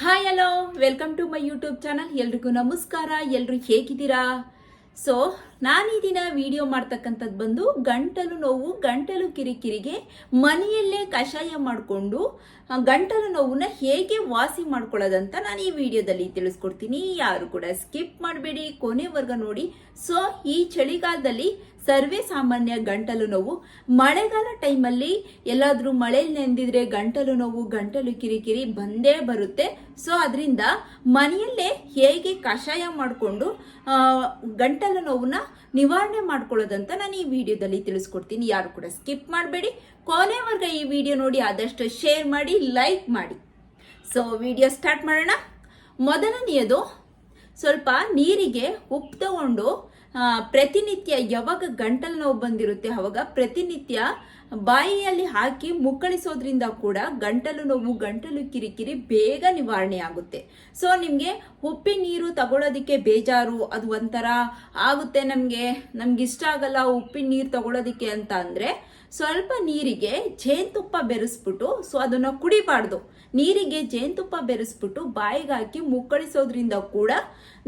Hi hello welcome to my YouTube channel. ಎಲ್ರಿಗೂ ನಮಸ್ಕಾರ. ಎಲ್ಲರೂ ಹೇಗಿದ್ದೀರಾ? ಸೊ ನಾನು ಈ ದಿನ ವಿಡಿಯೋ ಮಾಡ್ತಕ್ಕಂಥದ್ದು ಬಂದು ಗಂಟಲು ನೋವು, ಗಂಟಲು ಕಿರಿಕಿರಿಗೆ ಮನೆಯಲ್ಲೇ ಕಷಾಯ ಮಾಡಿಕೊಂಡು ಗಂಟಲು ನೋವನ್ನ ಹೇಗೆ ವಾಸಿ ಮಾಡ್ಕೊಳ್ಳೋದಂತ ನಾನು ಈ ವಿಡಿಯೋದಲ್ಲಿ ತಿಳಿಸ್ಕೊಡ್ತೀನಿ. ಯಾರು ಕೂಡ ಸ್ಕಿಪ್ ಮಾಡಬೇಡಿ, ಕೊನೆವರೆಗೂ ನೋಡಿ. ಸೊ ಈ ಚಳಿಗಾಲದಲ್ಲಿ ಸರ್ವೇ ಸಾಮಾನ್ಯ ಗಂಟಲು ನೋವು. ಮಳೆಗಾಲ ಟೈಮಲ್ಲಿ ಎಲ್ಲಾದ್ರೂ ಮಳೆಯಲ್ಲಿ ನೆಂದಿದ್ರೆ ಗಂಟಲು ನೋವು, ಗಂಟಲು ಕಿರಿಕಿರಿ ಬಂದೇ ಬರುತ್ತೆ. ಸೊ ಅದರಿಂದ ಮನೆಯಲ್ಲೇ ಹೇಗೆ ಕಷಾಯ ಮಾಡಿಕೊಂಡು ಗಂಟಲು ನೋವನ್ನ ನಿವಾರಣೆ ಮಾಡ್ಕೊಳ್ಳೋದಂತ ನಾನು ಈ ವಿಡಿಯೋದಲ್ಲಿ ತಿಳಿಸ್ಕೊಡ್ತೀನಿ. ಯಾರು ಕೂಡ ಸ್ಕಿಪ್ ಮಾಡಬೇಡಿ, ಕೊನೆವರೆಗೂ ಈ ವಿಡಿಯೋ ನೋಡಿ. ಆದಷ್ಟು ಶೇರ್ ಮಾಡಿ, ಲೈಕ್ ಮಾಡಿ. ಸೊ ವಿಡಿಯೋ ಸ್ಟಾರ್ಟ್ ಮಾಡೋಣ. ಮೊದಲನೆಯದು, ಸ್ವಲ್ಪ ನೀರಿಗೆ ಉಪ್ಪು ತಗೊಂಡು ಪ್ರತಿನಿತ್ಯ ಯಾವಾಗ ಗಂಟಲು ನೋವು ಬಂದಿರುತ್ತೆ ಅವಾಗ ಪ್ರತಿನಿತ್ಯ ಬಾಯಿಯಲ್ಲಿ ಹಾಕಿ ಮುಕ್ಕಳಿಸೋದ್ರಿಂದ ಕೂಡ ಗಂಟಲು ನೋವು, ಗಂಟಲು ಕಿರಿಕಿರಿ ಬೇಗ ನಿವಾರಣೆ ಆಗುತ್ತೆ. ಸೊ ನಿಮಗೆ ಉಪ್ಪಿನ ನೀರು ತಗೊಳ್ಳೋದಕ್ಕೆ ಬೇಜಾರು, ಅದು ಒಂಥರ ಆಗುತ್ತೆ, ನಮ್ಗೆ ಇಷ್ಟ ಆಗಲ್ಲ ಉಪ್ಪಿನ ನೀರು ತಗೊಳ್ಳೋದಕ್ಕೆ ಅಂತ ಅಂದ್ರೆ ಸ್ವಲ್ಪ ನೀರಿಗೆ ಜೇನುತುಪ್ಪ ಬೆರೆಸ್ಬಿಟ್ಟು, ಸೊ ಅದನ್ನ ಕುಡಿಬಾರ್ದು, ನೀರಿಗೆ ಜೇನುತುಪ್ಪ ಬೆರೆಸ್ಬಿಟ್ಟು ಬಾಯಿಗೆ ಹಾಕಿ ಮುಕ್ಕಳಿಸೋದ್ರಿಂದ ಕೂಡ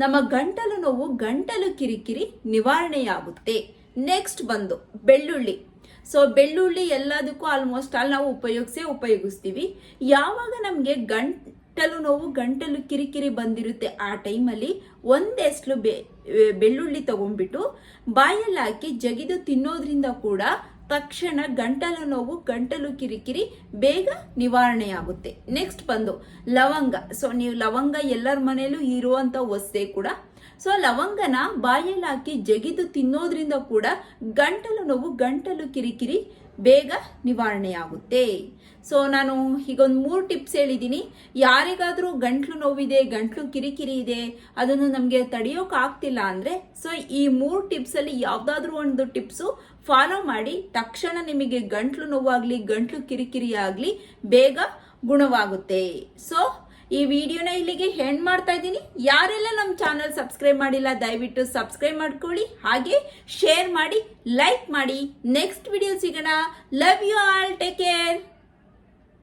ನಮ್ಮ ಗಂಟಲು ನೋವು, ಗಂಟಲು ಕಿರಿಕಿರಿ ನಿವಾರಣೆಯಾಗುತ್ತೆ. ನೆಕ್ಸ್ಟ್ ಬಂದು ಬೆಳ್ಳುಳ್ಳಿ. ಸೊ ಬೆಳ್ಳುಳ್ಳಿ ಎಲ್ಲದಕ್ಕೂ ಆಲ್ಮೋಸ್ಟ್ ಆಲ್ ನಾವು ಉಪಯೋಗಿಸ್ತೀವಿ. ಯಾವಾಗ ನಮಗೆ ಗಂಟಲು ನೋವು, ಗಂಟಲು ಕಿರಿಕಿರಿ ಬಂದಿರುತ್ತೆ ಆ ಟೈಮಲ್ಲಿ ಒಂದೆಸ್ಲು ಬೆಳ್ಳುಳ್ಳಿ ತಗೊಂಡ್ಬಿಟ್ಟು ಬಾಯಲ್ಲಿ ಹಾಕಿ ಜಗಿದು ತಿನ್ನೋದ್ರಿಂದ ಕೂಡ ತಕ್ಷಣ ಗಂಟಲು ನೋವು, ಗಂಟಲು ಕಿರಿಕಿರಿ ಬೇಗ ನಿವಾರಣೆಯಾಗುತ್ತೆ. ನೆಕ್ಸ್ಟ್ ಬಂದು ಲವಂಗ. ಸೊ ನೀವು ಲವಂಗ ಎಲ್ಲರ ಮನೆಯಲ್ಲೂ ಇರುವಂತ ವಸ್ತೇ ಕೂಡ. ಸೊ ಲವಂಗನ ಬಾಯಲ್ಲಿ ಹಾಕಿ ಜಗಿದು ತಿನ್ನೋದ್ರಿಂದ ಕೂಡ ಗಂಟಲು ನೋವು, ಗಂಟಲು ಕಿರಿಕಿರಿ ಬೇಗ ನಿವಾರಣೆಯಾಗುತ್ತೆ. ಸೊ ನಾನು ಈಗ ಒಂದು 3 ಟಿಪ್ಸ್ ಹೇಳಿದ್ದೀನಿ. ಯಾರಿಗಾದ್ರೂ ಗಂಟ್ಲು ನೋವಿದೆ, ಗಂಟ್ಲು ಕಿರಿಕಿರಿ ಇದೆ, ಅದನ್ನು ನಮಗೆ ತಡೆಯೋಕೆ ಆಗ್ತಿಲ್ಲ ಅಂದ್ರೆ ಸೊ ಈ 3 ಟಿಪ್ಸ್ ಅಲ್ಲಿ ಯಾವ್ದಾದ್ರು ಒಂದು ಟಿಪ್ಸು ಫಾಲೋ ಮಾಡಿ, ತಕ್ಷಣ ನಿಮಗೆ ಗಂಟ್ಲು ನೋವಾಗ್ಲಿ, ಗಂಟ್ಲು ಕಿರಿಕಿರಿ ಆಗ್ಲಿ ಬೇಗ ಗುಣವಾಗುತ್ತೆ. ಸೊ ಈ ವಿಡಿಯೋನ ಇಲ್ಲಿಗೆ ಎಂಡ್ ಮಾಡ್ತಾ ಇದ್ದೀನಿ. ಯಾರೆಲ್ಲ ನಮ್ಮ ಚಾನಲ್ ಸಬ್ಸ್ಕ್ರೈಬ್ ಮಾಡಿಲ್ಲ ದಯವಿಟ್ಟು ಸಬ್ಸ್ಕ್ರೈಬ್ ಮಾಡ್ಕೊಳ್ಳಿ, ಹಾಗೆ ಶೇರ್ ಮಾಡಿ, ಲೈಕ್ ಮಾಡಿ. ನೆಕ್ಸ್ಟ್ ವಿಡಿಯೋ ಸಿಗೋಣ. Love you all, take care.